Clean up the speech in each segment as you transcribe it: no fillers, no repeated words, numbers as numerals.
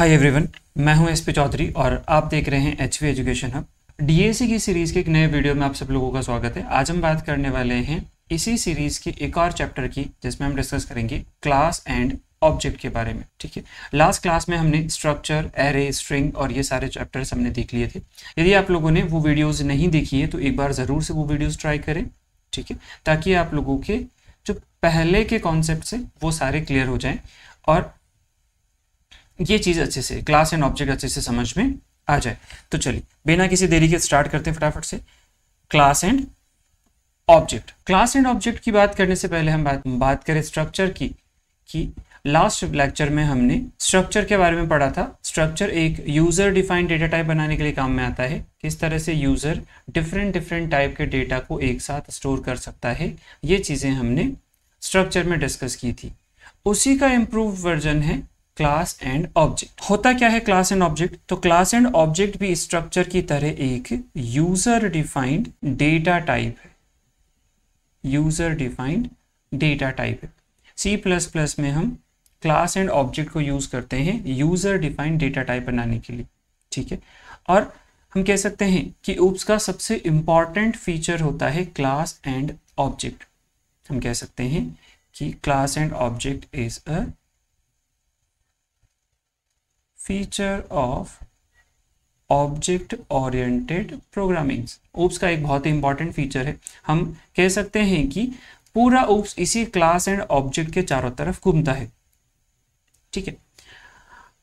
Hi everyone, मैं हूं SP Chaudhary और आप देख रहे हैं एचवी एजुकेशन हब। डीएसी की सीरीज़ के एक नए वीडियो में आप सब लोगों का स्वागत है। आज हम बात करने वाले हैं इसी सीरीज़ के एक और चैप्टर की, जिसमें हम डिस्कस करेंगे क्लास एंड ऑब्जेक्ट के बारे में। ठीक है, लास्ट क्लास में हमने स्ट्रक्चर, एरे, स्ट्रिंग और ये सारे चैप्टर्स हमने देख लिए थे। यदि आप लोगों ने वो वीडियोज़ नहीं देखी है तो एक बार ज़रूर से वो वीडियोज़ ट्राई करें, ठीक है, ताकि आप लोगों के जो पहले के कॉन्सेप्ट है वो सारे क्लियर हो जाएं और ये चीज़ अच्छे से, क्लास एंड ऑब्जेक्ट अच्छे से समझ में आ जाए। तो चलिए बिना किसी देरी के स्टार्ट करते हैं फटाफट से। Class and object. Class and object की बात करने से पहले हम बात करें स्ट्रक्चर की, कि लास्ट लेक्चर में हमने स्ट्रक्चर के बारे में पढ़ा था। स्ट्रक्चर एक यूजर डिफाइंड डेटा टाइप बनाने के लिए काम में आता है। किस तरह से यूजर डिफरेंट टाइप के डेटा को एक साथ स्टोर कर सकता है, ये चीज़ें हमने स्ट्रक्चर में डिस्कस की थी। उसी का इम्प्रूव वर्जन है क्लास एंड ऑब्जेक्ट। होता क्या है क्लास एंड ऑब्जेक्ट? तो क्लास एंड ऑब्जेक्ट भी स्ट्रक्चर की तरह एक यूजर डिफाइंड डेटा टाइप है। यूजर डिफाइंड डेटा टाइप है। C++ में हम क्लास एंड ऑब्जेक्ट को यूज करते हैं यूजर डिफाइंड डेटा टाइप बनाने के लिए, ठीक है। और हम कह सकते हैं कि ऊप्स का सबसे इंपॉर्टेंट फीचर होता है क्लास एंड ऑब्जेक्ट। हम कह सकते हैं कि class and object is a feature of object oriented programming. Oops का एक बहुत ही इंपॉर्टेंट फीचर है। हम कह सकते हैं कि पूरा ऊप्स इसी क्लास एंड ऑब्जेक्ट के चारों तरफ घूमता है, ठीक है।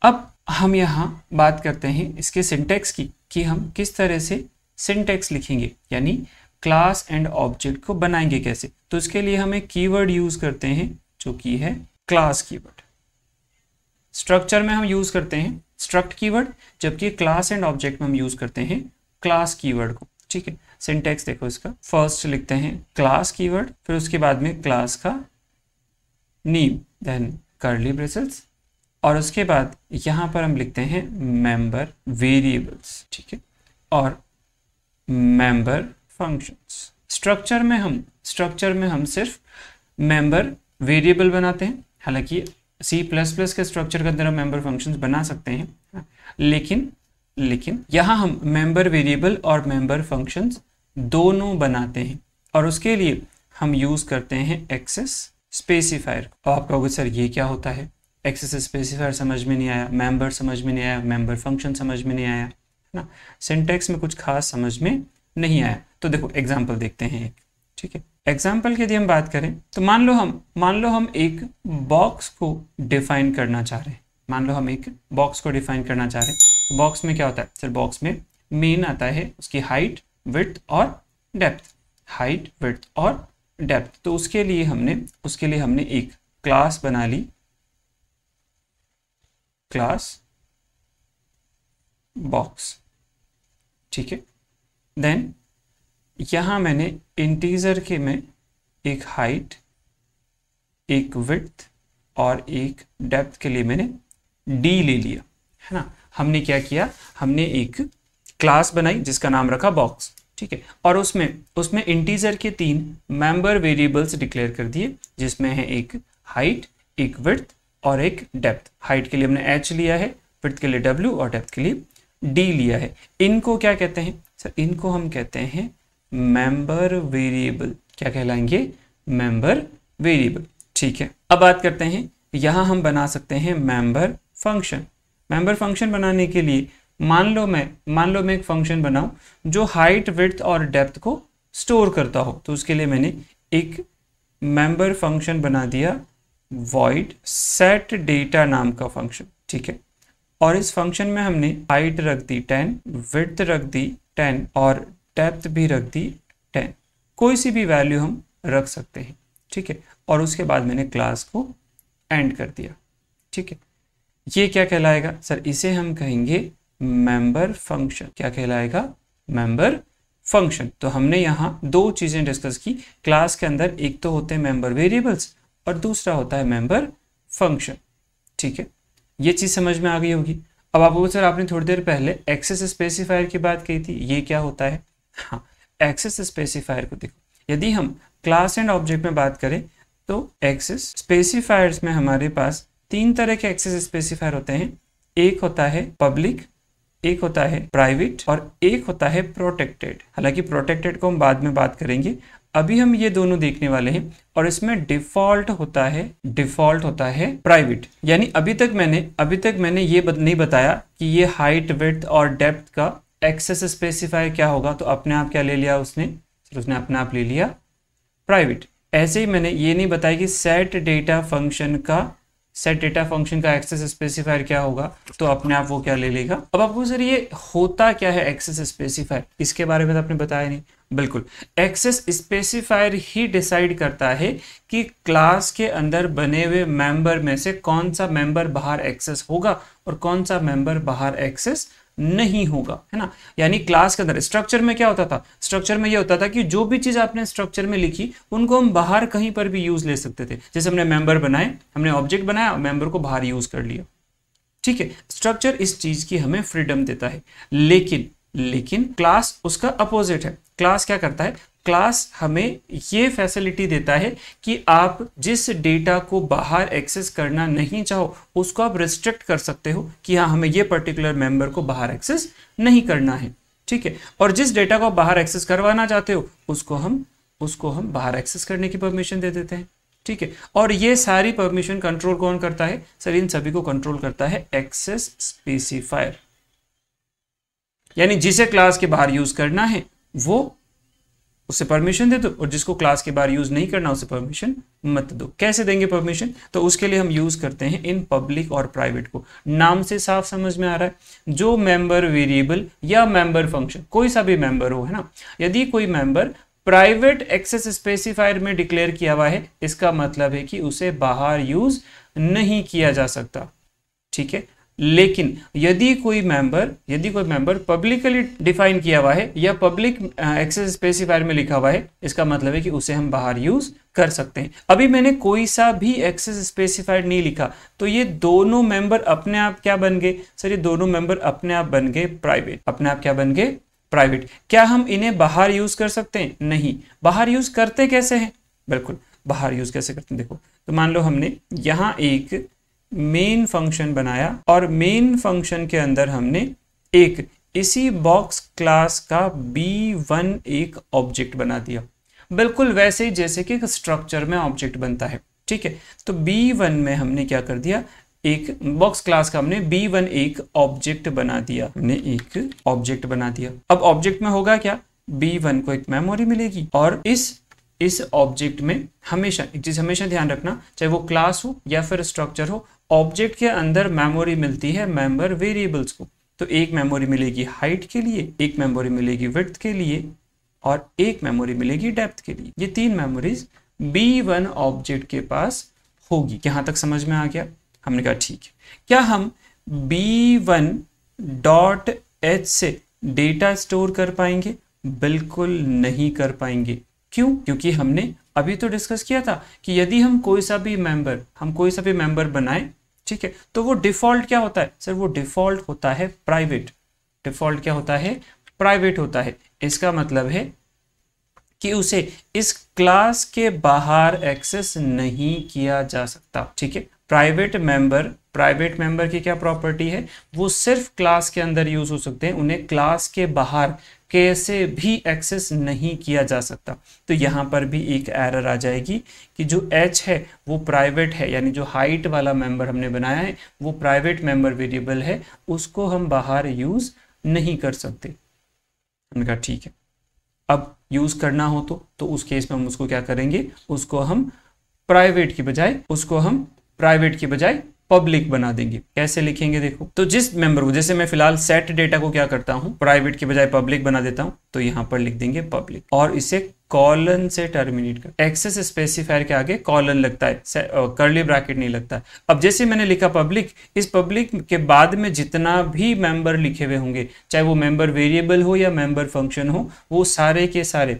अब हम यहाँ बात करते हैं इसके सिंटैक्स की, कि हम किस तरह से सिंटैक्स लिखेंगे, यानी क्लास एंड ऑब्जेक्ट को बनाएंगे कैसे। तो इसके लिए हम एक कीवर्ड यूज करते हैं जो कि है क्लास कीवर्ड। स्ट्रक्चर में हम यूज करते हैं स्ट्रक्ट कीवर्ड, जबकि क्लास एंड ऑब्जेक्ट में हम यूज करते हैं क्लास कीवर्ड को, ठीक है। सिंटैक्स देखो इसका, फर्स्ट लिखते हैं क्लास कीवर्ड, फिर उसके बाद में क्लास का नेम, देन कर्ली ब्रेसेस, और उसके बाद यहाँ पर हम लिखते हैं मेंबर वेरिएबल्स, ठीक है, और मेंबर फंक्शंस। स्ट्रक्चर में हम सिर्फ मेंबर वेरिएबल बनाते हैं। हालांकि C++ के स्ट्रक्चर के अंदर हम मेंबर फंक्शंस बना सकते हैं, लेकिन यहाँ हम मेंबर वेरिएबल और मेंबर फंक्शंस दोनों बनाते हैं, और उसके लिए हम यूज करते हैं एक्सेस स्पेसिफायर। और आप कहोगे सर ये क्या होता है? एक्सेस स्पेसिफायर समझ में नहीं आया, मेंबर समझ में नहीं आया, मेंबर फंक्शन समझ में नहीं आया, है ना। सिंटैक्स में कुछ खास समझ में नहीं आया। तो देखो एग्जाम्पल देखते हैं एक, ठीक है। एग्जाम्पल की यदि हम बात करें तो मान लो हम एक बॉक्स को डिफाइन करना चाह रहे हैं। तो बॉक्स में क्या होता है सर? बॉक्स में मेन आता है उसकी हाइट, विड्थ और डेप्थ। तो उसके लिए हमने एक क्लास बना ली, क्लास बॉक्स, ठीक है। देन यहाँ मैंने इंटीजर के में एक हाइट, एक विड्थ और एक डेप्थ के लिए मैंने d ले लिया, है ना। हमने क्या किया? हमने एक क्लास बनाई जिसका नाम रखा बॉक्स, ठीक है, और उसमें इंटीजर के 3 मेंबर वेरिएबल्स डिक्लेयर कर दिए, जिसमें है एक हाइट, एक विड्थ और एक डेप्थ। हाइट के लिए हमने h लिया है, विड्थ के लिए w और डेप्थ के लिए d लिया है। इनको क्या कहते हैं सर? इनको हम कहते हैं मेंबर वेरिएबल। क्या कहलाएंगे? मेंबर वेरिएबल, ठीक है। अब बात करते हैं, यहाँ हम बना सकते हैं मेंबर फंक्शन। मेंबर फंक्शन बनाने के लिए मान लो मैं एक फंक्शन बनाऊं जो हाइट, विड्थ और डेप्थ को स्टोर करता हो। तो उसके लिए मैंने एक मेंबर फंक्शन बना दिया, वॉइड सेट डेटा नाम का फंक्शन, ठीक है। और इस फंक्शन में हमने हाइट रख दी 10, विड्थ रख दी 10 और डेप्थ भी रख दी 10। कोई सी भी वैल्यू हम रख सकते हैं, ठीक है। और उसके बाद मैंने क्लास को एंड कर दिया, ठीक है। ये क्या कहलाएगा सर? इसे हम कहेंगे मेंबर फंक्शन। क्या कहलाएगा? Member function. तो हमने यहाँ 2 चीजें डिस्कस की। क्लास के अंदर एक तो होते हैं मेंबर वेरिएबल्स और दूसरा होता है मेंबर फंक्शन, ठीक है। ये चीज समझ में आ गई होगी। अब आपको सर आपने थोड़ी देर पहले एक्सेस स्पेसिफायर की बात की थी, ये क्या होता है? हाँ, एक्सेस स्पेसिफायर को देखो, यदि हम क्लास एंड ऑब्जेक्ट में बात करें तो एक्सेस स्पेसिफायर्स में हमारे पास 3 तरह के एक्सेस स्पेसिफायर होते हैं। एक होता है पब्लिक, एक होता है प्राइवेट और एक होता है प्रोटेक्टेड। हालांकि प्रोटेक्टेड को हम बाद में बात करेंगे, अभी हम ये दोनों देखने वाले हैं। और इसमें डिफॉल्ट होता है प्राइवेट। यानी अभी तक मैंने ये नहीं बताया कि ये हाइट, विड्थ और डेप्थ का एक्सेस स्पेसिफायर क्या होगा, तो अपने आप क्या ले लिया उसने अपने आप ले लिया प्राइवेट। ऐसे ही मैंने ये नहीं बताया कि सेट डेटा फंक्शन का एक्सेस स्पेसिफायर क्या होगा, तो अपने आप वो क्या ले लेगा। अब आपको सर ये होता क्या है एक्सेस स्पेसिफायर, इसके बारे में तो आपने बताया नहीं। बिल्कुल, एक्सेस स्पेसिफायर ही डिसाइड करता है कि क्लास के अंदर बने हुए मेंबर में से कौन सा मेंबर बाहर एक्सेस होगा और कौन सा मेंबर बाहर एक्सेस नहीं होगा, है ना। यानी क्लास के अंदर स्ट्रक्चर में क्या होता था, स्ट्रक्चर में ये होता था कि जो भी चीज आपने स्ट्रक्चर में लिखी उनको हम बाहर कहीं पर भी यूज ले सकते थे। जैसे हमने मेंबर बनाए, हमने ऑब्जेक्ट बनाया, मेंबर को बाहर यूज कर लिया, ठीक है। स्ट्रक्चर इस चीज की हमें फ्रीडम देता है, लेकिन क्लास उसका अपोजिट है। क्लास क्या करता है, क्लास हमें ये फैसिलिटी देता है कि आप जिस डेटा को बाहर एक्सेस करना नहीं चाहो उसको आप रिस्ट्रिक्ट कर सकते हो कि हाँ, हमें ये पर्टिकुलर मेंबर को बाहर एक्सेस नहीं करना है, ठीक है। और जिस डेटा को आप बाहर एक्सेस करवाना चाहते हो उसको हम बाहर एक्सेस करने की परमिशन दे देते हैं, ठीक है। और ये सारी परमिशन कंट्रोल कौन करता है सर, इन सभी को कंट्रोल करता है एक्सेस स्पेसिफायर। यानी जिसे क्लास के बाहर यूज करना है वो उसे परमिशन दे दो, और जिसको क्लास के बाहर यूज नहीं करना उसे परमिशन मत दो। कैसे देंगे परमिशन, तो उसके लिए हम यूज करते हैं इन पब्लिक और प्राइवेट को। नाम से साफ समझ में आ रहा है, जो मेंबर वेरिएबल या मेंबर फंक्शन कोई सा भी मेंबर हो, है ना, यदि कोई मेंबर प्राइवेट एक्सेस स्पेसिफायर में डिक्लेयर किया हुआ है, इसका मतलब है कि उसे बाहर यूज नहीं किया जा सकता, ठीक है। लेकिन यदि कोई मेंबर पब्लिकली डिफाइन किया हुआ है या पब्लिक एक्सेस स्पेसिफायर में लिखा हुआ है, इसका मतलब है कि उसे हम बाहर यूज कर सकते हैं। अभी मैंने कोई सा भी एक्सेस स्पेसिफायर नहीं लिखा, तो ये दोनों मेंबर अपने आप क्या बन गए सर, ये दोनों मेंबर अपने आप बन गए प्राइवेट। अपने आप क्या बन गए, प्राइवेट। क्या हम इन्हें बाहर यूज कर सकते हैं, नहीं। बाहर यूज करते कैसे हैं, बिल्कुल बाहर यूज कैसे करते हैं, देखो। तो मान लो हमने यहां एक मेन फंक्शन बनाया और मेन फंक्शन के अंदर हमने एक इसी बॉक्स क्लास का B1 एक ऑब्जेक्ट बना दिया, बिल्कुल वैसे ही जैसे कि एक स्ट्रक्चर में ऑब्जेक्ट बनता है, ठीक है। तो B1 में हमने क्या कर दिया, एक बॉक्स क्लास का हमने B1 एक ऑब्जेक्ट बना दिया, अब ऑब्जेक्ट में होगा क्या, B1 को एक मेमोरी मिलेगी और इस ऑब्जेक्ट में हमेशा एक चीज हमेशा ध्यान रखना, चाहे वो क्लास हो या फिर स्ट्रक्चर हो, ऑब्जेक्ट के अंदर मेमोरी मिलती है मेंबर वेरिएबल्स को। तो एक मेमोरी मिलेगी हाइट के लिए, एक मेमोरी मिलेगी विड्थ के लिए और एक मेमोरी मिलेगी डेप्थ के लिए। ये तीन मेमोरीज B1 ऑब्जेक्ट के पास होगी। यहां तक समझ में आ गया, हमने कहा ठीक है। क्या हम B1.h से डेटा स्टोर कर पाएंगे, बिल्कुल नहीं कर पाएंगे। क्यों, क्योंकि हमने अभी तो डिस्कस किया था कि यदि हम कोई सा भी मेंबर बनाए, ठीक है, तो वो डिफॉल्ट क्या होता है सर, वो डिफॉल्ट होता है प्राइवेट। डिफॉल्ट क्या होता है, प्राइवेट होता है। इसका मतलब है कि उसे इस क्लास के बाहर एक्सेस नहीं किया जा सकता, ठीक है। प्राइवेट मेंबर की क्या प्रॉपर्टी है, वो सिर्फ क्लास के अंदर यूज हो सकते हैं, उन्हें क्लास के बाहर कैसे भी एक्सेस नहीं किया जा सकता। तो यहां पर भी एक एरर आ जाएगी कि जो h है वो प्राइवेट है, यानी जो हाइट वाला मेंबर हमने बनाया है वो प्राइवेट मेंबर वेरिएबल है, उसको हम बाहर यूज नहीं कर सकते। हमने कहा ठीक है, अब यूज करना हो तो उस केस में हम उसको क्या करेंगे, उसको हम प्राइवेट की बजाय पब्लिक बना देंगे। कैसे लिखेंगे देखो, तो जिस मेंबर को, जैसे मैं फिलहाल सेट डेटा को क्या करता हूं, प्राइवेट की बजाय पब्लिक बना देता हूं, तो यहां पर लिख देंगे पब्लिक और इसे कॉलन से टर्मिनेट कर। एक्सेस स्पेसिफायर के आगे कॉलन लगता है, कर्ली ब्रैकेट नहीं लगता है। अब जैसे मैंने लिखा पब्लिक, इस पब्लिक के बाद में जितना भी मेंबर लिखे हुए होंगे, चाहे वो मेंबर वेरिएबल हो या मेंबर फंक्शन हो, वो सारे के सारे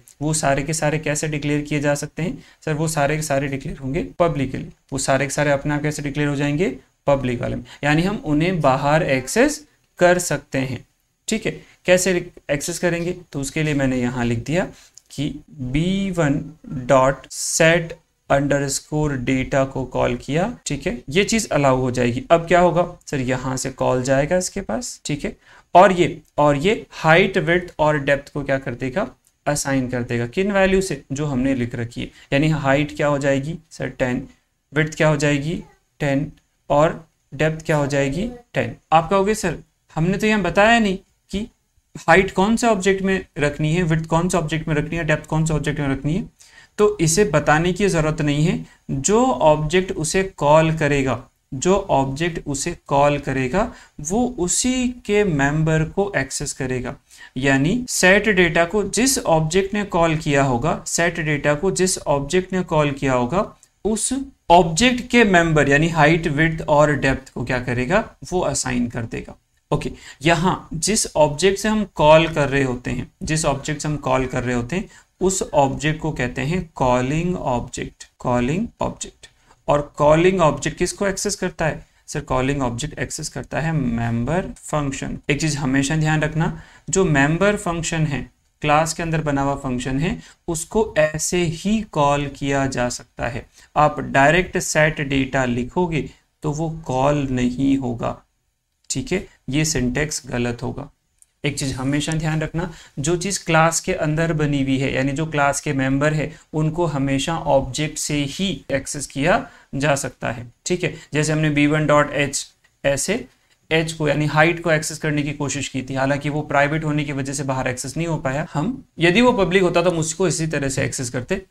कैसे डिक्लेयर किए जा सकते हैं सर, वो सारे के सारे डिक्लेयर होंगे पब्लिकली। वो सारे के सारे अपने आप कैसे डिक्लेयर हो जाएंगे, पब्लिक वाले में, यानी हम उन्हें बाहर एक्सेस कर सकते हैं, ठीक है। कैसे एक्सेस करेंगे, तो उसके लिए मैंने यहां लिख दिया कि B1.set अंडरस्कोर डेटा को कॉल किया, ठीक है, ये चीज अलाउ हो जाएगी। अब क्या होगा सर, यहां से कॉल जाएगा इसके पास, ठीक है, और ये हाइट विड्थ और डेप्थ को क्या कर देगा, असाइन कर देगा। किन वैल्यू से, जो हमने लिख रखी है, यानी हाइट क्या हो जाएगी सर 10, विड्थ क्या हो जाएगी 10 और डेप्थ क्या हो जाएगी 10। आप कहोगे सर हमने तो यहाँ बताया नहीं कि हाइट कौन से ऑब्जेक्ट में रखनी है, विड्थ कौन से ऑब्जेक्ट में रखनी है, डेप्थ कौन से ऑब्जेक्ट में रखनी है। तो इसे बताने की जरूरत नहीं है, जो ऑब्जेक्ट उसे कॉल करेगा, जो ऑब्जेक्ट उसे कॉल करेगा वो उसी के मेंबर को एक्सेस करेगा। यानी सेट डेटा को जिस ऑब्जेक्ट ने कॉल किया होगा, सेट डेटा को जिस ऑब्जेक्ट ने कॉल किया होगा, उस ऑब्जेक्ट के मेंबर यानी हाइट विड्थ और डेप्थ को क्या करेगा, वो असाइन कर देगा। ओके, यहां जिस ऑब्जेक्ट से हम कॉल कर रहे होते हैं, जिस ऑब्जेक्ट से हम कॉल कर रहे होते हैं उस ऑब्जेक्ट को कहते हैं कॉलिंग ऑब्जेक्ट, कॉलिंग ऑब्जेक्ट। और कॉलिंग ऑब्जेक्ट किसको एक्सेस करता है सर, कॉलिंग ऑब्जेक्ट एक्सेस करता है मेंबर फंक्शन। एक चीज हमेशा ध्यान रखना, जो मेंबर फंक्शन है, क्लास के अंदर बना हुआ फंक्शन है, उसको ऐसे ही कॉल किया जा सकता है। आप डायरेक्ट सेट डेटा लिखोगे तो वो कॉल नहीं होगा, ठीक है, ये सिंटेक्स गलत होगा। एक चीज हमेशा ध्यान रखना, जो चीज क्लास के अंदर बनी हुई है यानी जो क्लास के मेंबर है उनको हमेशा ऑब्जेक्ट से ही एक्सेस किया जा सकता है, ठीक है। जैसे हमने b1.h ऐसे h को यानी हाइट को एक्सेस करने की कोशिश की थी, हालांकि वो प्राइवेट होने की वजह से बाहर एक्सेस नहीं हो पाया। हम यदि वो पब्लिक होता तो हम उसको इसी तरह से एक्सेस करते,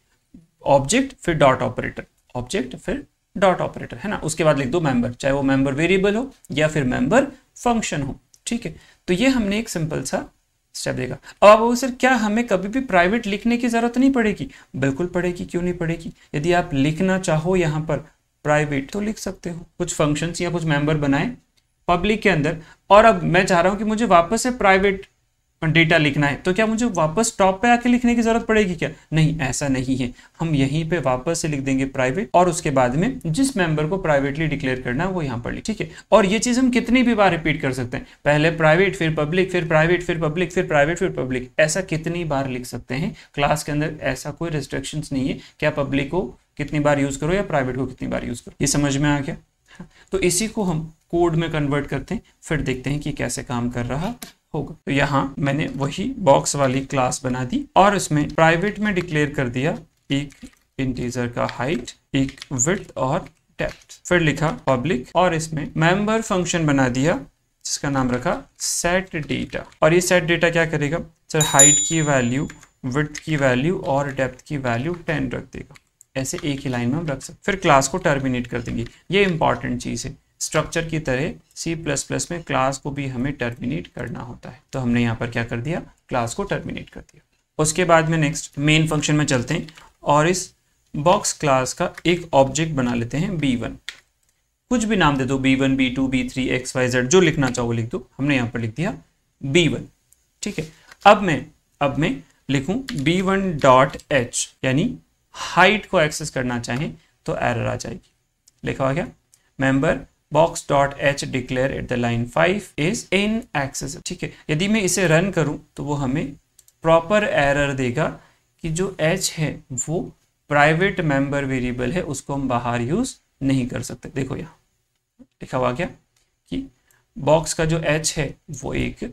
ऑब्जेक्ट फिर डॉट ऑपरेटर, ऑब्जेक्ट फिर डॉट ऑपरेटर, है ना। उसके बाद लिख दो मेंबर, चाहे वो मेंबर वेरिएबल हो या फिर मेंबर फंक्शन हो, ठीक है। तो ये हमने एक सिंपल सा स्टेप देखा। अब आप सर क्या हमें कभी भी प्राइवेट लिखने की जरूरत नहीं पड़ेगी? बिल्कुल पड़ेगी, क्यों नहीं पड़ेगी। यदि आप लिखना चाहो यहाँ पर प्राइवेट तो लिख सकते हो, कुछ फंक्शंस या कुछ मेंबर बनाए पब्लिक के अंदर, और अब मैं चाह रहा हूं कि मुझे वापस से प्राइवेट डेटा लिखना है, तो क्या मुझे वापस टॉप पे आके लिखने की जरूरत पड़ेगी क्या? नहीं, ऐसा नहीं है। हम यहीं पे वापस से लिख देंगे प्राइवेट, और उसके बाद में जिस मेंबर को प्राइवेटली डिक्लेयर करना है वो यहाँ पर लिख, ठीक है। और ये चीज हम कितनी भी बार रिपीट कर सकते हैं, पहले प्राइवेट फिर पब्लिक फिर प्राइवेट फिर पब्लिक फिर प्राइवेट फिर पब्लिक, ऐसा कितनी बार लिख सकते हैं। क्लास के अंदर ऐसा कोई रिस्ट्रिक्शंस नहीं है क्या पब्लिक को कितनी बार यूज करो या प्राइवेट को कितनी बार यूज करो। ये समझ में आ गया? तो इसी को हम कोड में कन्वर्ट करते हैं, फिर देखते हैं कि कैसे काम कर रहा होगा। तो यहाँ मैंने वही बॉक्स वाली क्लास बना दी और इसमें प्राइवेट में डिक्लेयर कर दिया एक इंटीजर का हाइट, एक विड्थ और डेप्थ, फिर लिखा पब्लिक, और इसमें मेंबर फंक्शन बना दिया जिसका नाम रखा सेट डेटा। और ये सेट डेटा क्या करेगा सर, हाइट की वैल्यू, विड्थ की वैल्यू और डेप्थ की वैल्यू 10 रख देगा। ऐसे एक ही लाइन में हम रख सकते, फिर क्लास को टर्मिनेट कर देंगे। ये इंपॉर्टेंट चीज है, स्ट्रक्चर की तरह C++ में क्लास को भी हमें टर्मिनेट करना होता है। तो हमने यहाँ पर क्या कर दिया, क्लास को टर्मिनेट कर दिया। उसके बाद में नेक्स्ट मेन फंक्शन में चलते हैं और इस बॉक्स क्लास का एक ऑब्जेक्ट बना लेते हैं B1। कुछ भी नाम दे दो, B1, B2, B3, XYZ, जो लिखना चाहो लिख दो। हमने यहाँ पर लिख दिया B1, ठीक है। अब मैं लिखूं B1.h, यानी हाइट को एक्सेस करना चाहें तो एरर आ जाएगी। लिखा हुआ क्या, member box.h declare at the line 5 is inaccessible, ठीक है। यदि मैं इसे रन करूं तो वो हमें प्रॉपर एरर देगा कि जो h है वो प्राइवेट मेंबर वेरिएबल है, उसको हम बाहर यूज नहीं कर सकते। देखो यहाँ लिखा हुआ क्या कि बॉक्स का जो h है वो एक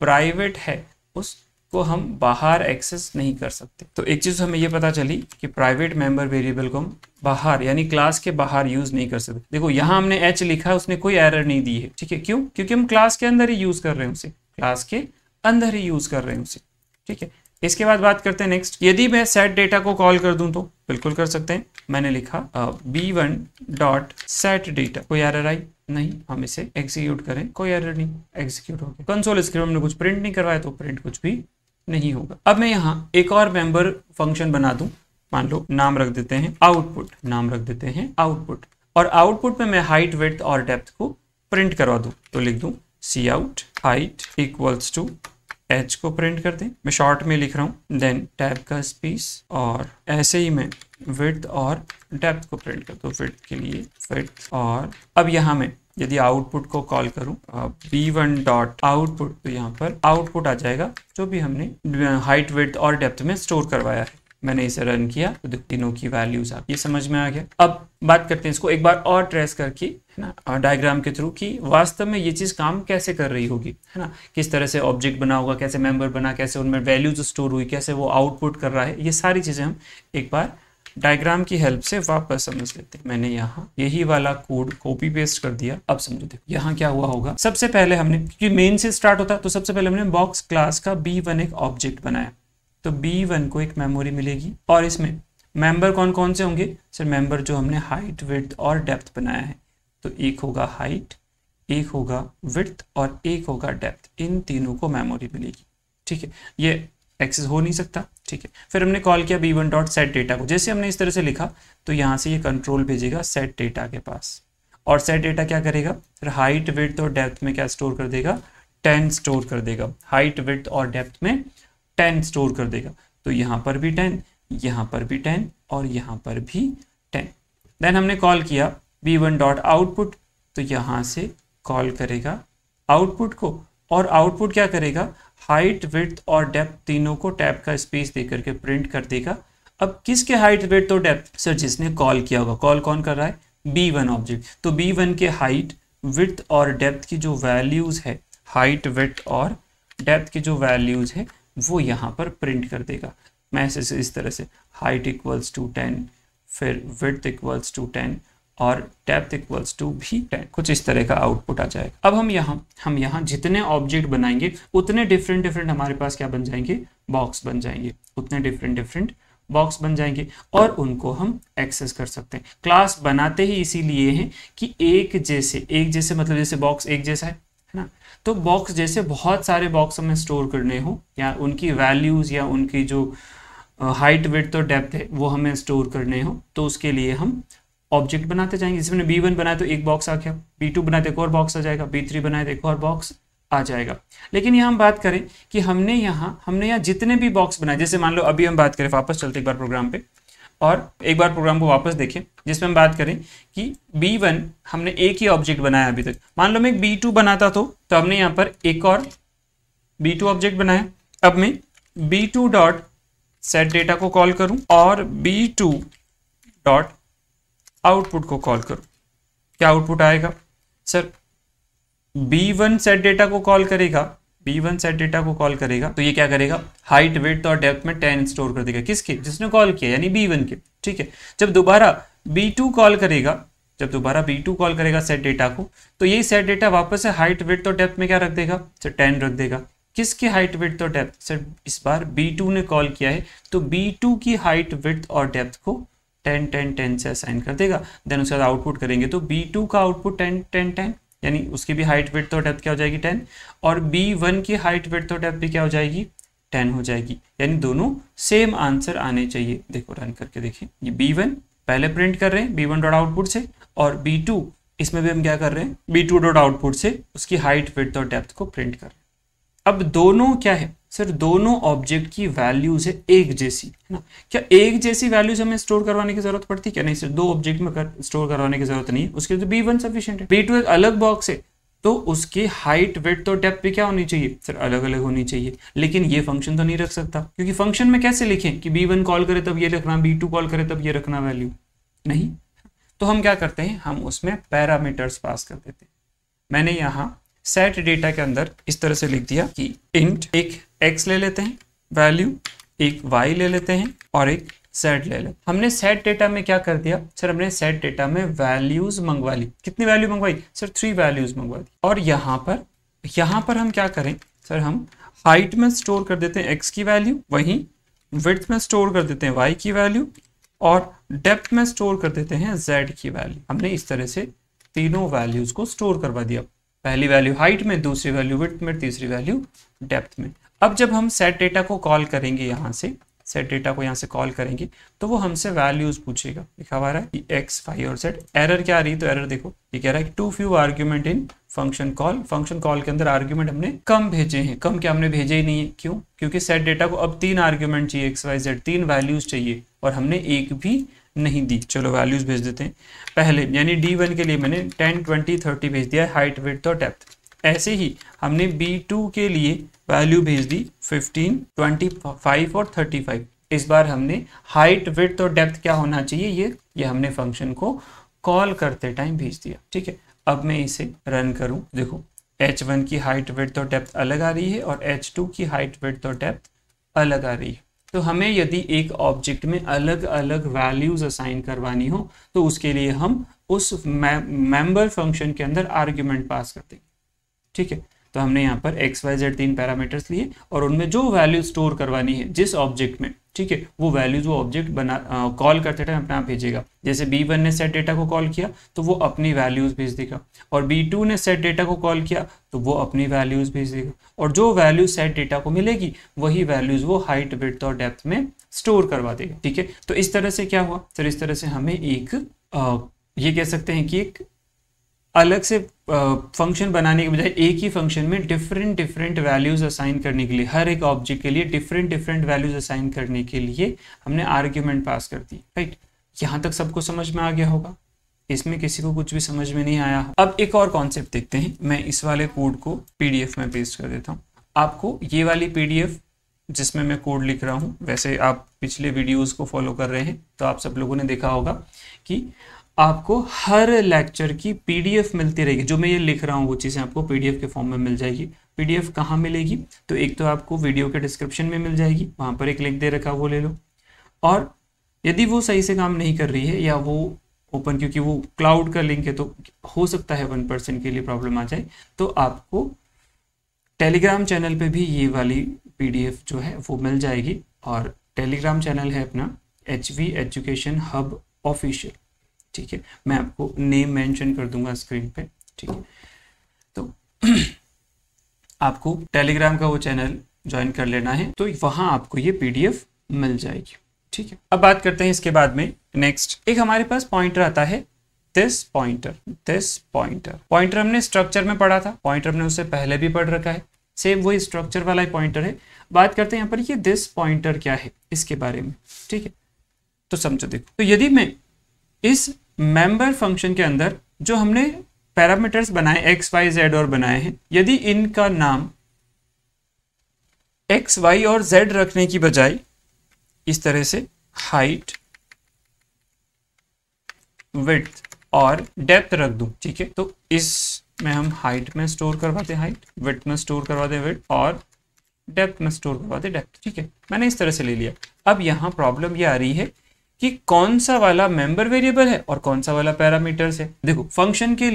प्राइवेट है, उसको हम बाहर एक्सेस नहीं कर सकते। तो एक चीज हमें ये पता चली कि प्राइवेट मेंबर वेरिएबल को हम बाहर यानी क्लास के बाहर यूज नहीं कर सकते। देखो यहाँ हमने h लिखा है, उसने कोई एरर नहीं दी है, ठीक है। क्यों? क्योंकि हम क्लास के अंदर ही यूज कर रहे हैं उसे, क्लास के अंदर ही यूज कर रहे हैं उसे, ठीक है। इसके बाद बात करते हैं नेक्स्ट, यदि मैं सेट डेटा को कॉल कर दूं तो बिल्कुल कर सकते हैं। मैंने लिखा b1.setData, कोई एरर आई नहीं, हम इसे एग्जीक्यूट करें, कोई एरर नहीं, एग्जीक्यूट हो गया। कंसोल स्क्रीन हमने कुछ प्रिंट नहीं करवाया तो प्रिंट कुछ भी नहीं होगा। अब मैं यहाँ एक और मेंबर फंक्शन बना दूं, मान लो नाम रख देते हैं आउटपुट, नाम रख देते हैं आउटपुट, और आउटपुट में मैं हाइट, विड्थ और डेप्थ को प्रिंट करवा दूं। तो लिख दूं cout height equals to h को प्रिंट कर दें, मैं शॉर्ट में लिख रहा हूं, देन टैब का स्पेस, और ऐसे ही मैं विड्थ और डेप्थ को प्रिंट कर दूं, विड्थ के लिए विड्थ। और अब यहाँ मैं यदि आउटपुट को कॉल करूं b1.output, तो यहाँ पर आउटपुट आ जाएगा जो भी हमने हाइट, विड्थ और डेप्थ में स्टोर करवाया है, मैंने इसे रन किया तो तीनों की वैल्यूज आप, ये समझ में आ गया। अब बात करते हैं इसको एक बार और ट्रेस करके, है ना, डायग्राम के थ्रू कि वास्तव में ये चीज़ काम कैसे कर रही होगी, है ना, किस तरह से ऑब्जेक्ट बना होगा, कैसे मेंबर बना, कैसे उनमें वैल्यूज स्टोर हुई, कैसे वो आउटपुट कर रहा है, ये सारी चीज़ें हम एक बार डायग्राम की हेल्प से वापस समझ लेते हैं। मैंने यहाँ यही वाला कोड कॉपी पेस्ट कर दिया। अब समझो, देखो यहाँ क्या हुआ होगा। सबसे पहले हमने, क्योंकि मेन से स्टार्ट होता है, तो सबसे पहले हमने बॉक्स क्लास का B1 एक ऑब्जेक्ट बनाया। तो B1 को एक मेमोरी मिलेगी और इसमें मेंबर कौन कौन से होंगे सर? मेंबर जो हमने हाइट, विड्थ और डेप्थ बनाया है, तो एक होगा हाइट, एक होगा विड्थ और एक होगा डेप्थ। इन तीनों को मेमोरी मिलेगी, ठीक है। ये एक्सेस हो नहीं सकता, ठीक है। फिर हमने कॉल किया B1.setData को। जैसे हमने इस तरह से लिखा तो यहाँ से ये कंट्रोल भेजेगा setData के पास, और setData क्या करेगा? फिर हाइट, विड्थ और डेप्थ में क्या स्टोर कर देगा? 10 स्टोर कर देगा। हाइट, विड्थ और डेप्थ में 10 स्टोर कर देगा। तो यहाँ पर भी 10, यहाँ पर भी 10 और यहाँ पर भी 10। देन हमने कॉल किया B1.output, तो यहाँ से कॉल करेगा आउटपुट को, और आउटपुट क्या करेगा? हाइट, विड्थ और डेप्थ तीनों को टैब का स्पेस दे करके प्रिंट कर देगा। अब किसके हाइट, विड्थ और डेप्थ? सर जिसने कॉल किया होगा। कॉल कौन कर रहा है? B1 object. तो B1 के हाइट, विड्थ और डेप्थ की जो वैल्यूज है, हाइट, विड्थ और डेप्थ की जो वैल्यूज है वो यहाँ पर प्रिंट कर देगा। मैं इस तरह से हाइट इक्वल्स टू 10, फिर विड्थ इक्वल्स टू 10 और डेप्थ इक्वल्स टू भी 10, कुछ इस तरह का आउटपुट आ जाएगा। अब हम यहाँ जितने ऑब्जेक्ट बनाएंगे उतने डिफरेंट हमारे पास क्या बन जाएंगे? बॉक्स बन जाएंगे। उतने डिफरेंट बॉक्स बन जाएंगे और उनको हम एक्सेस कर सकते हैं। क्लास बनाते ही इसीलिए हैं कि एक जैसे मतलब जैसे बॉक्स एक जैसा है ना, तो बॉक्स जैसे बहुत सारे बॉक्स हमें स्टोर करने हो, या उनकी वैल्यूज या उनकी जो हाइट, विड्थ और डेप्थ है वो हमें स्टोर करने हो, तो उसके लिए हम ऑब्जेक्ट बनाते जाएंगे। जैसे मैंने B1 बनाया तो एक बॉक्स आ गया, B2 बनाए तो एक और बॉक्स आ जाएगा, B3 बनाए तो एक और बॉक्स आ जाएगा। लेकिन यहाँ हम बात करें कि हमने यहाँ जितने भी बॉक्स बनाए, जैसे मान लो अभी हम बात करें, वापस चलते एक बार प्रोग्राम पे और एक बार प्रोग्राम को वापस देखें, जिसमें हम बात करें कि B1 हमने एक ही ऑब्जेक्ट बनाया अभी तक। मान लो मैं B2 बनाता तो हमने यहाँ पर एक और B2 ऑब्जेक्ट बनाया। अब मैं B2.setData को कॉल करूँ और B2.output को कॉल करूँ, क्या आउटपुट आएगा? सर B1 setData को कॉल करेगा, तो ये क्या करेगा? हाइट, विड्थ और डेप्थ में 10 स्टोर कर देगा। किसके? जिसने कॉल किया, यानी B1 के, ठीक है। जब दोबारा B2 कॉल करेगा setData को, तो यही setData वापस से हाइट, विड्थ और डेप्थ में क्या रख देगा? सर 10 रख देगा। किसके हाइट, विड्थ और डेप्थ? सर इस बार B2 ने कॉल किया है तो B2 की हाइट, विड्थ और डेप्थ को 10 से असाइन कर देगा। देन उसके बाद आउटपुट करेंगे तो B2 का आउटपुट 10 यानी उसकी भी हाइट, विड्थ और डेप्थ क्या हो जाएगी? 10, और B1 की हाइट, विड्थ और डेप्थ भी क्या हो जाएगी? 10 हो जाएगी। यानी दोनों सेम आंसर आने चाहिए। देखो रन करके देखिए, ये B1 पहले प्रिंट कर रहे हैं B1.output से, और B2 इसमें भी हम क्या कर रहे हैं? B2.output से उसकी हाइट, विड्थ और डेप्थ को प्रिंट कर रहे हैं। अब दोनों क्या है? सर दोनों ऑब्जेक्ट की वैल्यूज है एक जैसी, है ना। क्या एक जैसी वैल्यूज हमें स्टोर करवाने की जरूरत पड़ती है? क्या नहीं सर, दो ऑब्जेक्ट में स्टोर करवाने की जरूरत नहीं है। उसके लिए तो B1 सफिशिएंट है। B2 एक अलग बॉक्स है तो उसकी हाइट, विड्थ और डेप्थ भी क्या होनी चाहिए? सर अलग अलग होनी चाहिए। लेकिन ये फंक्शन तो नहीं रख सकता, क्योंकि फंक्शन में कैसे लिखें कि B1 कॉल करे तब ये रखना, B2 कॉल करे तब ये रखना वैल्यू? नहीं। तो हम क्या करते हैं? हम उसमें पैरामीटर्स पास कर देते हैं। मैंने यहाँ setData के अंदर इस तरह से लिख दिया कि int एक x ले लेते हैं वैल्यू, एक y ले लेते हैं और एक z ले लेते हैं। हमने setData में क्या कर दिया? सर हमने setData में वैल्यूज मंगवा ली। कितनी वैल्यू मंगवाई? सर 3 वैल्यूज मंगवा दी। और यहाँ पर हम क्या करें? सर हम हाइट में स्टोर कर देते हैं x की वैल्यू, वहीं विड्थ में स्टोर कर देते हैं y की वैल्यू, और डेप्थ में स्टोर कर देते हैं z की वैल्यू। हमने इस तरह से तीनों वैल्यूज को स्टोर करवा दिया। पहली वैल्यू हाइट में, दूसरी वैल्यू विड्थ में, तीसरी वैल्यू डेप्थ में। अब जब हम setData को कॉल करेंगे, यहाँ से setData को यहाँ से कॉल करेंगे तो वो हमसे वैल्यूज पूछेगा। लिखा हुआ है कि x, y और z। एरर क्या आ रही है? तो एरर देखो, ये कह रहा है too few argument in function call. Function call के अंदर आर्ग्यूमेंट हमने कम भेजे हैं। कम क्या? हमने भेजे ही नहीं है। क्यों? क्योंकि setData को अब 3 आर्ग्यूमेंट चाहिए, x, y, z, 3 वैल्यूज चाहिए, और हमने एक भी नहीं दी। चलो वैल्यूज भेज देते हैं। पहले यानी D1 के लिए मैंने 10, 20, 30 भेज दिया, हाइट, विड्थ और डेप्थ। ऐसे ही हमने B2 के लिए वैल्यू भेज दी 15, 25 और 35। इस बार हमने हाइट, विड्थ और डेप्थ क्या होना चाहिए ये हमने फंक्शन को कॉल करते टाइम भेज दिया। ठीक है, अब मैं इसे रन करूं, देखो h1 की हाइट, विड्थ और डेप्थ अलग आ रही है और h2 की हाइट, विड्थ और डेप्थ अलग आ रही है। तो हमें यदि एक ऑब्जेक्ट में अलग अलग वैल्यूज असाइन करवानी हो तो उसके लिए हम उस मेंबर फंक्शन के अंदर आर्ग्यूमेंट पास करते हैं। ठीक है, तो हमने यहाँ पर एक्स वाई जेड 3 पैरामीटर्स लिए और उनमें जो वैल्यू स्टोर करवानी है जिस ऑब्जेक्ट में, ठीक है, वो वैल्यूज वो ऑब्जेक्ट कॉल करते टाइम अपने आप भेजेगा। जैसे B1 ने सेट डेटा को कॉल किया तो वो अपनी वैल्यूज भेज देगा, और B2 ने सेट डेटा को कॉल किया तो वो अपनी वैल्यूज भेज देगा, और जो वैल्यू सेट डेटा को मिलेगी वही वैल्यूज वो हाइट, विड्थ और डेप्थ में स्टोर करवा देगा। ठीक है, तो इस तरह से क्या हुआ सर, इस तरह से हमें एक ये कह सकते हैं कि एक अलग से फंक्शन बनाने के बजाय एक ही फंक्शन में डिफरेंट वैल्यूज असाइन करने के लिए, हर एक ऑब्जेक्ट के लिए डिफरेंट वैल्यूज असाइन करने के लिए हमने आर्ग्यूमेंट पास कर दी। राइट, यहाँ तक सबको समझ में आ गया होगा, इसमें किसी को कुछ भी समझ में नहीं आया। अब एक और कॉन्सेप्ट देखते हैं, मैं इस वाले कोड को PDF में पेस्ट कर देता हूँ। आपको ये वाली PDF जिसमें मैं कोड लिख रहा हूँ, वैसे आप पिछले वीडियोस को फॉलो कर रहे हैं तो आप सब लोगों ने देखा होगा कि आपको हर लेक्चर की PDF मिलती रहेगी। जो मैं ये लिख रहा हूँ वो चीज़ें आपको PDF के फॉर्म में मिल जाएगी। PDF कहाँ मिलेगी, तो एक तो आपको वीडियो के डिस्क्रिप्शन में मिल जाएगी, वहाँ पर एक लिंक दे रखा वो ले लो, और यदि वो सही से काम नहीं कर रही है या वो ओपन, क्योंकि वो क्लाउड का लिंक है तो हो सकता है 1% के लिए प्रॉब्लम आ जाए, तो आपको टेलीग्राम चैनल पे भी ये वाली PDF जो है वो मिल जाएगी। और टेलीग्राम चैनल है अपना HV एजुकेशन हब ऑफिशियल। ठीक है, मैं आपको नेम मेंशन कर दूंगा स्क्रीन पे। ठीक है, तो आपको टेलीग्राम का वो चैनल ज्वाइन कर लेना है, तो वहां आपको ये PDF मिल जाएगी। ठीक है, अब बात करते हैं इसके बाद में नेक्स्ट, एक हमारे पास पॉइंटर आता है दिस पॉइंटर। पॉइंटर हमने स्ट्रक्चर में पढ़ा था, पॉइंटर हमने उससे पहले भी पढ़ रखा है, सेम वही स्ट्रक्चर वाला ही पॉइंटर है। बात करते हैं यहाँ पर ये दिस पॉइंटर क्या है इसके बारे में। ठीक है, तो समझो, देखो, तो यदि मैं इस मेंबर फंक्शन के अंदर जो हमने पैरामीटर्स बनाए x, y, z और बनाए हैं, यदि इनका नाम x, y और z रखने की बजाय इस तरह से हाइट, विड्थ और डेप्थ रख दूं, ठीक है, तो इसमें हम हाइट में स्टोर करवाते हाइट, विड्थ में स्टोर करवाते विड्थ और डेप्थ में स्टोर करवाते डेप्थ। ठीक है, मैंने इस तरह से ले लिया। अब यहाँ प्रॉब्लम ये आ रही है कि कौन सा वाला मेंबर वेरिएबल है और कौन सा वाला पैरामीटर्स है। देखो, फंक्शन के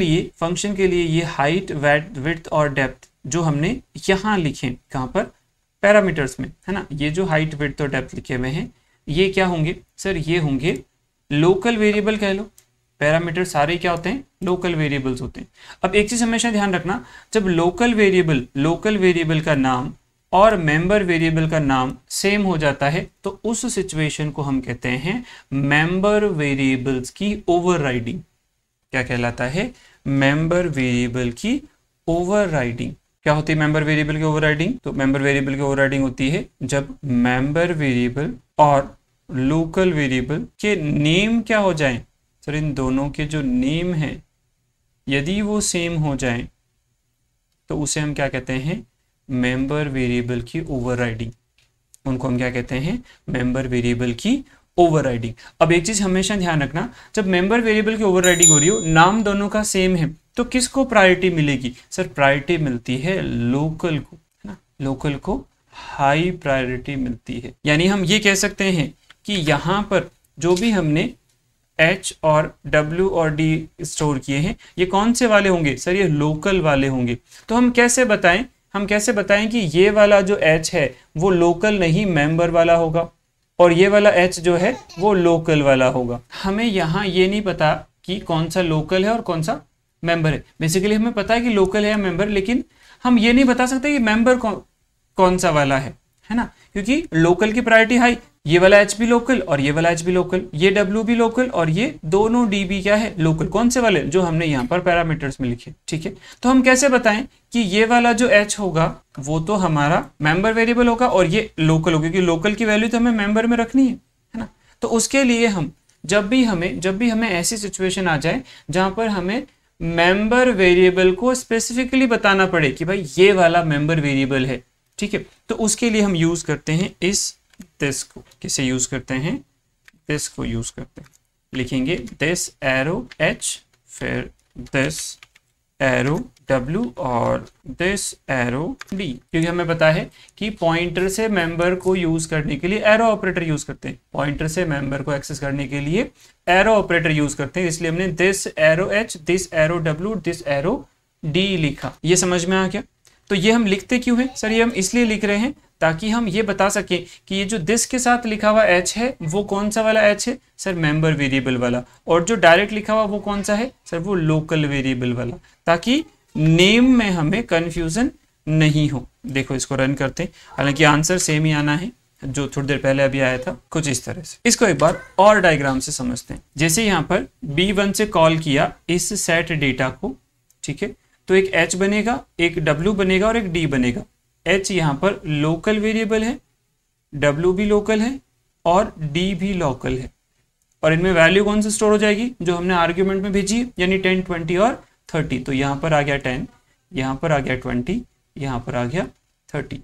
लिए ये हाइट, विड्थ और डेप्थ जो हमने यहाँ लिखे, कहाँ पर, पैरामीटर्स में, है ना, ये जो हाइट, विड्थ और डेप्थ लिखे हुए हैं ये क्या होंगे सर, ये होंगे लोकल वेरिएबल कह लो। पैरामीटर सारे क्या होते हैं, लोकल वेरिएबल्स होते हैं। अब एक चीज हमेशा ध्यान रखना, जब लोकल वेरिएबल का नाम और मेंबर वेरिएबल का नाम सेम हो जाता है तो उस सिचुएशन को हम कहते हैं मेंबर वेरिएबल्स की ओवरराइडिंग। क्या कहलाता है, मेंबर वेरिएबल की ओवरराइडिंग। क्या होती है मेंबर वेरिएबल की ओवरराइडिंग, तो मेंबर वेरिएबल की ओवरराइडिंग होती है जब मेंबर वेरिएबल और लोकल वेरिएबल के नेम क्या हो जाएं सर, इन दोनों के जो नेम है यदि वो सेम हो जाएं तो उसे हम क्या कहते हैं, मेंबर वेरिएबल की ओवरराइडिंग। उनको हम क्या कहते हैं, मेंबर वेरिएबल की ओवरराइडिंग। अब एक चीज हमेशा ध्यान रखना, जब मेंबर वेरिएबल की ओवरराइडिंग हो रही हो, नाम दोनों का सेम है, तो किसको प्रायोरिटी मिलेगी सर, प्रायोरिटी मिलती है लोकल को, है ना, लोकल को हाई प्रायोरिटी मिलती है। यानी हम ये कह सकते हैं कि यहाँ पर जो भी हमने H और W और D स्टोर किए हैं ये कौन से वाले होंगे सर, ये लोकल वाले होंगे। तो हम कैसे बताएं कि ये वाला जो H है वो लोकल नहीं मेंबर वाला होगा और ये वाला H जो है वो लोकल वाला होगा। हमें यहाँ ये नहीं पता कि कौन सा लोकल है और कौन सा मेंबर है। बेसिकली हमें पता है कि लोकल है या मेंबर, लेकिन हम ये नहीं बता सकते कि मेंबर कौन सा वाला है ना, क्योंकि लोकल की प्रायोरिटी हाई, ये वाला H भी लोकल और ये वाला H भी लोकल, ये W भी लोकल और ये दोनों D भी क्या है, लोकल। कौन से वाले, जो हमने यहाँ पर पैरामीटर्स में लिखे। ठीक है, तो हम कैसे बताएं कि ये वाला जो H होगा वो तो हमारा मेंबर वेरिएबल होगा और ये लोकल होगा, क्योंकि लोकल की वैल्यू तो हमें मेंबर में रखनी है ना। तो उसके लिए हम जब भी हमें ऐसी सिचुएशन आ जाए जहां पर हमें मेंबर वेरिएबल को स्पेसिफिकली बताना पड़े कि भाई ये वाला मेंबर वेरिएबल है, ठीक है, तो उसके लिए हम यूज करते हैं इस दिस को किसे यूज करते हैं, दिस को यूज करते हैं, लिखेंगे दिस एरो एच, फिर दिस एरो W और दिस एरो D, क्योंकि हमें पता है कि पॉइंटर से मेंबर को यूज करने के लिए एरो ऑपरेटर यूज करते हैं, पॉइंटर से मेंबर को एक्सेस करने के लिए एरो ऑपरेटर यूज करते हैं, इसलिए हमने this arrow H, this arrow W, this arrow D लिखा। ये समझ में आ गया। तो ये हम लिखते क्यों हैं सर, ये हम इसलिए लिख रहे हैं ताकि हम ये बता सकें कि ये जो दिस के साथ लिखा हुआ H है वो कौन सा वाला H है सर, मेंबर वेरिएबल वाला, और जो डायरेक्ट लिखा हुआ वो कौन सा है सर, वो लोकल वेरिएबल वाला, ताकि नेम में हमें कंफ्यूजन नहीं हो। देखो इसको रन करते हैं, हालांकि आंसर सेम ही आना है जो थोड़ी देर पहले अभी आया था, कुछ इस तरह से। इसको एक बार और डायग्राम से समझते हैं। जैसे यहाँ पर B1 से कॉल किया इस सेट डेटा को, ठीक है, तो एक H बनेगा, एक W बनेगा और एक D बनेगा। H यहाँ पर लोकल वेरिएबल है, W भी लोकल है और D भी लोकल है, और इनमें वैल्यू कौन सी स्टोर हो जाएगी, जो हमने आर्ग्यूमेंट में भेजी, यानी 10, 20 और 30। तो यहाँ पर आ गया 10, यहाँ पर आ गया 20, यहाँ पर आ गया 30।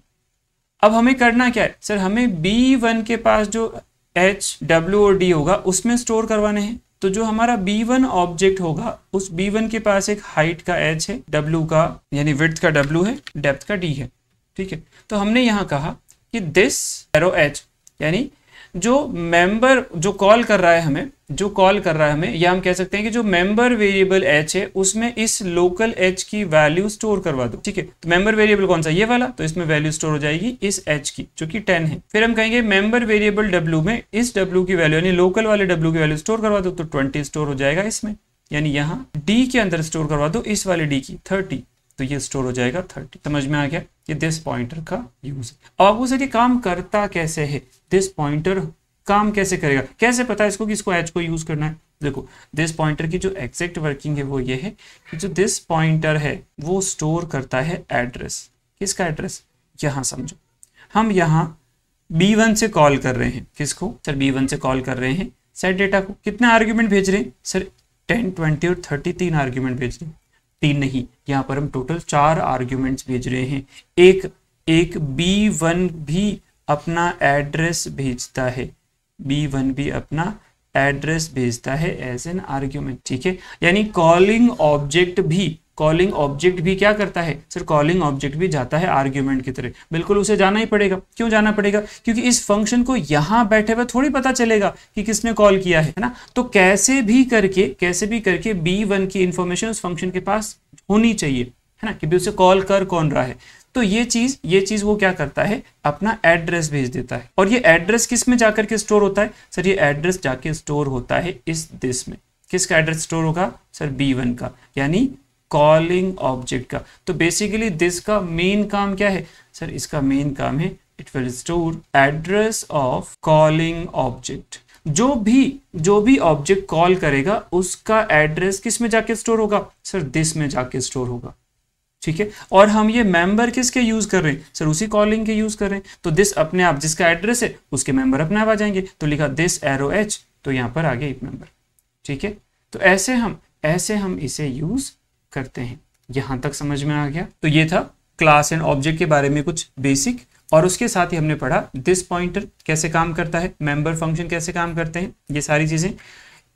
अब हमें करना क्या है सर, हमें B1 के पास जो H, W और D होगा उसमें स्टोर करवाने हैं। तो जो हमारा B1 ऑब्जेक्ट होगा उस B1 के पास एक हाइट का H है, W का यानी विड्थ का W है, डेप्थ का D है, ठीक है। तो हमने यहाँ कहा कि दिस एरो H यानी जो मेंबर जो कॉल कर रहा है हमें, जो कॉल कर रहा है हमें, या हम कह सकते हैं कि जो मेंबर वेरिएबल H है उसमें इस लोकल H की वैल्यू स्टोर करवा दो, ठीक है। तो मेंबर वेरिएबल कौन सा, ये वाला, तो इसमें वैल्यू स्टोर हो जाएगी इस H की जो कि 10 है। फिर हम कहेंगे मेंबर वेरिएबल W में इस W की वैल्यू यानी लोकल वाले W की वैल्यू स्टोर करवा दो, तो 20 स्टोर हो जाएगा इसमें, यानी यहाँ D के अंदर स्टोर करवा दो इस वाले D की 30, तो ये स्टोर हो जाएगा 30। समझ में आ गया, ये दिस पॉइंटर का यूज है। अब आपको सर ये काम करता कैसे है, दिस पॉइंटर काम कैसे करेगा, कैसे पता है इसको कि इसको H को यूज करना है। देखो दिस पॉइंटर की जो एग्जैक्ट वर्किंग है वो ये है कि जो दिस पॉइंटर है वो स्टोर करता है एड्रेस। किसका एड्रेस, यहाँ समझो, हम यहाँ B1 से कॉल कर रहे हैं, किसको सर, B1 से कॉल कर रहे हैं सेट डेटा को। कितने आर्ग्यूमेंट भेज रहे हैं सर, 10, 20 और 30, 3 आर्ग्यूमेंट भेज रहे हैं, 3 नहीं, यहाँ पर हम टोटल 4 आर्ग्यूमेंट्स भेज रहे हैं। एक B1 भी अपना एड्रेस भेजता है, B1 भी अपना एड्रेस भेजता है एज एन आर्ग्यूमेंट, ठीक है। यानी कॉलिंग ऑब्जेक्ट भी क्या करता है सर, कॉलिंग ऑब्जेक्ट भी जाता है आर्ग्यूमेंट की तरह, बिल्कुल उसे जाना ही पड़ेगा। क्यों जाना पड़ेगा, क्योंकि इस फंक्शन को यहाँ बैठे हुए थोड़ी पता चलेगा कि किसने कॉल किया है ना। तो कैसे भी करके B1 की इंफॉर्मेशन उस फंक्शन के पास होनी चाहिए, है ना, कि भी उसे कॉल कर कौन रहा है। तो ये चीज वो क्या करता है, अपना एड्रेस भेज देता है। और ये एड्रेस किस में जाकर के स्टोर होता है सर, ये एड्रेस जाके स्टोर होता है इस दिस में। किसका एड्रेस स्टोर होगा सर, B1 का, यानी कॉलिंग ऑब्जेक्ट का। तो बेसिकली दिस का मेन काम क्या है सर, इसका मेन काम है it will store address of calling object. जो भी ऑब्जेक्ट कॉल करेगा उसका एड्रेस किस में जाके स्टोर होगा सर, दिस में जाके स्टोर होगा, ठीक है। और हम ये मेंबर किसके यूज कर रहे हैं सर, उसी कॉलिंग के यूज कर रहे हैं। तो दिस अपने आप जिसका एड्रेस है उसके मेंबर अपने आप आ जाएंगे, तो लिखा दिस एरो H, तो यहाँ पर आ गया एक मेंबर, ठीक है। तो ऐसे हम इसे यूज करते हैं। यहां तक समझ में आ गया। तो ये था क्लास एंड ऑब्जेक्ट के बारे में कुछ बेसिक, और उसके साथ ही हमने पढ़ा दिस पॉइंटर कैसे काम करता है, मेंबर फंक्शन कैसे काम करते हैं, ये सारी चीजें।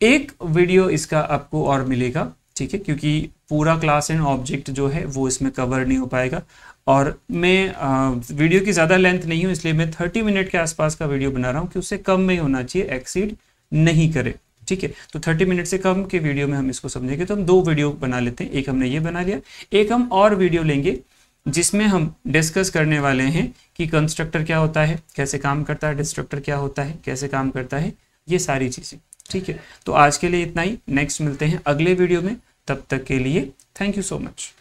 एक वीडियो इसका आपको और मिलेगा, ठीक है, क्योंकि पूरा क्लास एंड ऑब्जेक्ट जो है वो इसमें कवर नहीं हो पाएगा, और मैं वीडियो की ज़्यादा लेंथ नहीं हूँ, इसलिए मैं 30 मिनट के आसपास का वीडियो बना रहा हूँ कि उससे कम में ही होना चाहिए, एक्सीड नहीं करे, ठीक है। तो 30 मिनट से कम के वीडियो में हम इसको समझेंगे, तो हम 2 वीडियो बना लेते हैं। एक हमने ये बना लिया, एक हम और वीडियो लेंगे जिसमें हम डिस्कस करने वाले हैं कि कंस्ट्रक्टर क्या होता है, कैसे काम करता है, डिस्ट्रक्टर क्या होता है, कैसे काम करता है, ये सारी चीज़ें, ठीक है। तो आज के लिए इतना ही, नेक्स्ट मिलते हैं अगले वीडियो में, तब तक के लिए थैंक यू सो मच।